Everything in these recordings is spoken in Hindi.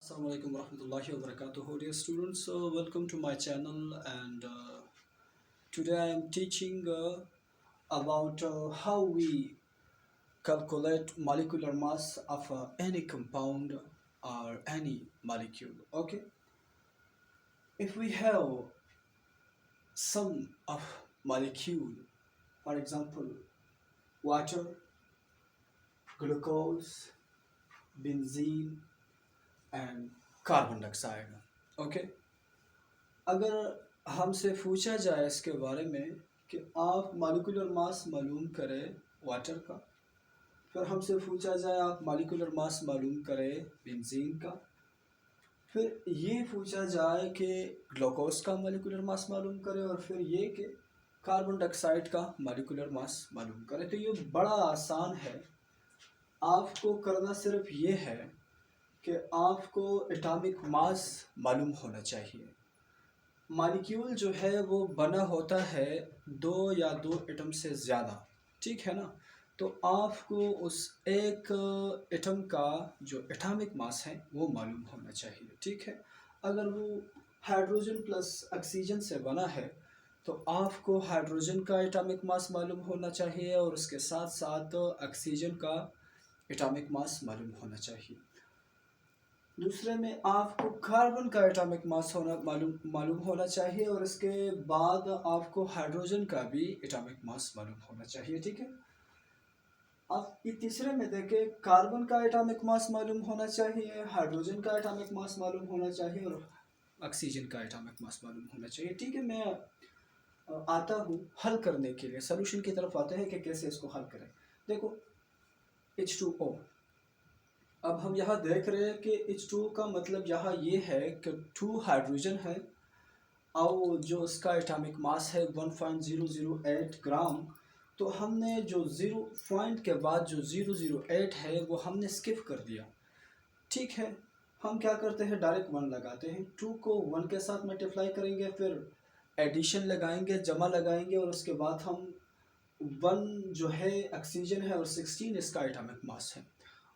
Assalamualaikum warahmatullahi wabarakatuh. Dear students, welcome to my channel. And today I am teaching about how we calculate molecular mass of any compound or any molecule. Okay, if we have some of molecule, for example, water, glucose, benzene, and carbon dioxide. Okay, अगर हमसे पूछा जाए इसके बारे में कि आप मॉलिक्यूलर मास मालूम करें वाटर का, फिर हमसे पूछा जाए आप मॉलिक्यूलर मास मालूम करें बेंजीन का, फिर ये पूछा जाए कि ग्लूकोज का मॉलिक्यूलर मास मालूम करें, और फिर ये कि कार्बन डाइऑक्साइड का मॉलिक्यूलर मास मालूम करें, तो ये बड़ा आसान है। आपको करना सिर्फ ये है कि आपको एटॉमिक मास मालूम होना चाहिए। मॉलिक्यूल जो है वो बना होता है दो या दो एटम से ज़्यादा, ठीक है ना। तो आपको उस एक एटम का जो एटॉमिक मास है वो मालूम होना चाहिए, ठीक है। अगर वो हाइड्रोजन प्लस ऑक्सीजन से बना है तो आपको हाइड्रोजन का एटॉमिक मास मालूम होना चाहिए, और उसके साथ साथ ऑक्सीजन का एटॉमिक मास मालूम होना चाहिए। दूसरे में आपको कार्बन का एटॉमिक मास होना मालूम होना चाहिए, और इसके बाद आपको हाइड्रोजन का भी एटॉमिक मास मालूम होना चाहिए, ठीक है। अब ये तीसरे में देखें, कार्बन का एटॉमिक मास मालूम होना चाहिए, हाइड्रोजन का एटॉमिक मास मालूम होना चाहिए, और ऑक्सीजन का एटॉमिक मास मालूम होना चाहिए, ठीक है। मैं आता हूँ हल करने के लिए, सोल्यूशन की तरफ आते हैं कि कैसे इसको हल करें। देखो H2O, अब हम यहाँ देख रहे हैं कि H2 का मतलब यहाँ ये है कि 2 हाइड्रोजन है, और जो इसका एटॉमिक मास है 1.008 ग्राम। तो हमने जो 0 पॉइंट के बाद जो 008 है वो हमने स्किप कर दिया, ठीक है। हम क्या करते हैं, डायरेक्ट 1 लगाते हैं, 2 को 1 के साथ मल्टीप्लाई करेंगे, फिर एडिशन लगाएंगे, जमा लगाएंगे, और उसके बाद हम 1 जो है ऑक्सीजन है और 16 इसका एटॉमिक मास है,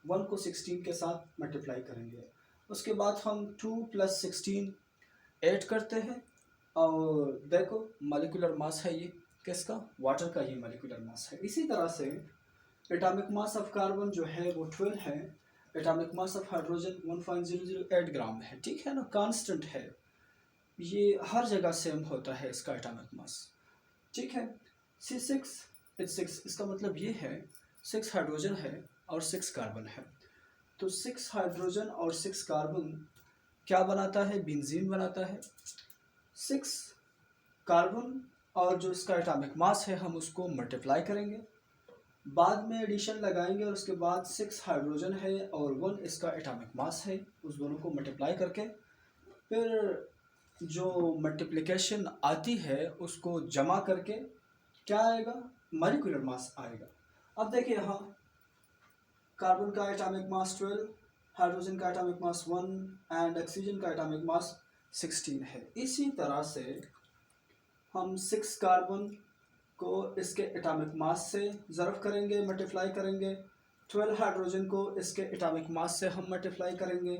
1 को 16 के साथ मल्टीप्लाई करेंगे। उसके बाद हम 2 + 16 ऐड करते हैं, और देखो मॉलिक्यूलर मास है ये किसका, वाटर का ये मॉलिक्यूलर मास है। इसी तरह से एटॉमिक मास ऑफ कार्बन जो है वो 12 है, एटॉमिक मास ऑफ हाइड्रोजन 1.008 ग्राम है, ठीक है ना, कांस्टेंट है, ये हर जगह सेम होता है इसका एटॉमिक मास, ठीक है। C6H6, इसका मतलब ये है 6 हाइड्रोजन है और 6 कार्बन है। तो 6 हाइड्रोजन और 6 कार्बन क्या बनाता है, बेंजीन बनाता है। 6 कार्बन और जो इसका एटॉमिक मास है हम उसको मल्टीप्लाई करेंगे, बाद में एडिशन लगाएंगे, और उसके बाद 6 हाइड्रोजन है और 1 इसका एटॉमिक मास है, उस दोनों को मल्टीप्लाई करके फिर जो मल्टीप्लिकेशन आती है उसको जमा करके क्या आएगा, मॉलिक्यूलर मास आएगा। अब देखिए यहाँ कार्बन का एटॉमिक मास 12, हाइड्रोजन का एटॉमिक मास 1 एंड ऑक्सीजन का एटॉमिक मास 16 है। इसी तरह से हम 6 कार्बन को इसके एटॉमिक मास से ज़र्ब करेंगे, मल्टीप्लाई करेंगे, 12 हाइड्रोजन को इसके एटॉमिक मास से हम मल्टीप्लाई करेंगे,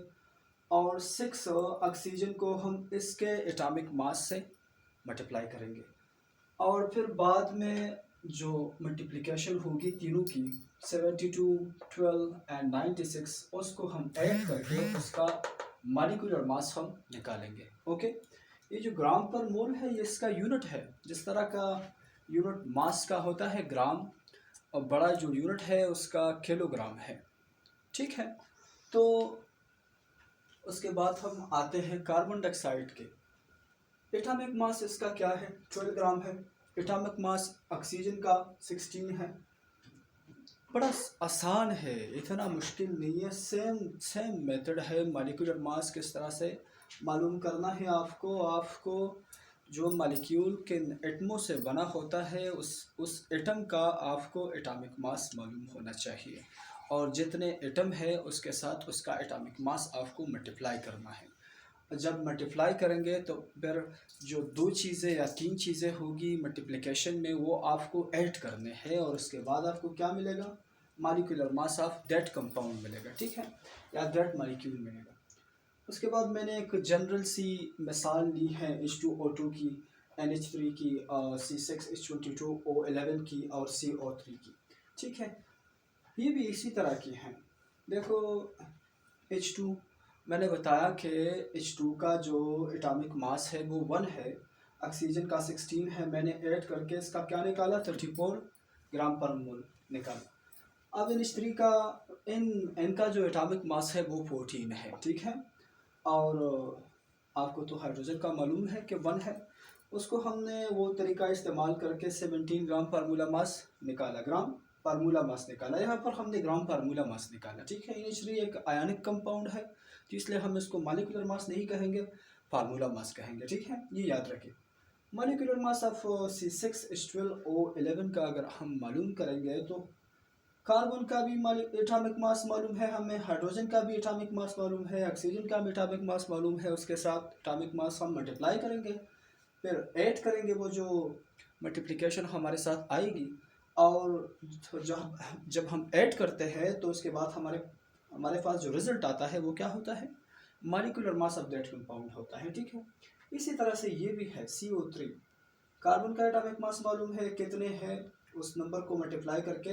और 6 ऑक्सीजन को हम इसके एटॉमिक मास से मल्टीप्लाई करेंगे, और फिर बाद में जो मल्टीप्लिकेशन होगी तीनों की 72, 12 एंड 96, उसको हम ऐड करके उसका मॉलिक्यूलर मास हम निकालेंगे। ओके, ये जो ग्राम पर मोल है ये इसका यूनिट है, जिस तरह का यूनिट मास का होता है ग्राम, और बड़ा जो यूनिट है उसका किलोग्राम है, ठीक है। तो उसके बाद हम आते हैं कार्बन डाइऑक्साइड के। एटॉमिक मास इसका क्या है, 12 ग्राम है। एटॉमिक मास ऑक्सीजन का 16 है। बड़ा आसान है, इतना मुश्किल नहीं है, सेम सेम मेथड है। मॉलिक्यूलर मास किस तरह से मालूम करना है आपको जो मॉलिक्यूल के एटमों से बना होता है उस एटम का आपको एटॉमिक मास मालूम होना चाहिए, और जितने एटम है उसके साथ उसका एटॉमिक मास आपको मल्टीप्लाई करना है। जब मल्टीप्लाई करेंगे तो फिर जो 2 चीज़ें या 3 चीज़ें होगी मल्टीप्लिकेशन में वो आपको ऐड करने हैं, और उसके बाद आपको क्या मिलेगा, molecular mass of that compound मिलेगा, ठीक है, या दैट मॉलिक्यूल मिलेगा। उसके बाद मैंने एक जनरल सी मिसाल ली है H2O2 की, NH3 की, C6H22O11 की और CO3 की। ठीक है, ये भी इसी तरह की हैं। देखो H2, मैंने बताया कि H2 का जो एटॉमिक मास है वो 1 है, ऑक्सीजन का 16 है। मैंने ऐड करके इसका क्या निकाला, 34 ग्राम पर मोल निकाला। अब NH3 का इनका जो एटॉमिक मास है वो 14 है। ठीक है, और आपको तो हाइड्रोजन का मालूम है कि 1 है, उसको हमने वो तरीका इस्तेमाल करके 17 ग्राम फार्मूला मास निकाला, ग्राम फार्मूला मास निकाला। यहाँ पर हमने ग्राम फार्मूला मास निकाला। ठीक है, NH3 एक आयनिक कंपाउंड है, तो इसलिए हम इसको मॉलिक्यूलर मास नहीं कहेंगे, फार्मूला मास कहेंगे। ठीक है, ये याद रखें। मॉलिक्यूलर मास ऑफ C6H12O11 का अगर हम मालूम करेंगे तो कार्बन का भी एटॉमिक मास मालूम है हमें, हाइड्रोजन का भी एटॉमिक मास मालूम है, ऑक्सीजन का भी एटॉमिक मास मालूम है। उसके साथ एटॉमिक मास हम मल्टीप्लाई करेंगे, फिर ऐड करेंगे, वो जो मल्टीप्लिकेशन हमारे साथ आएगी। और जब हम ऐड करते हैं तो उसके बाद हमारे पास जो रिजल्ट आता है वो क्या होता है, molecular mass of that compound होता है। ठीक है, इसी तरह से ये भी है CO3, कार्बन का एटॉमिक मास मालूम है कितने हैं, उस नंबर को मल्टीप्लाई करके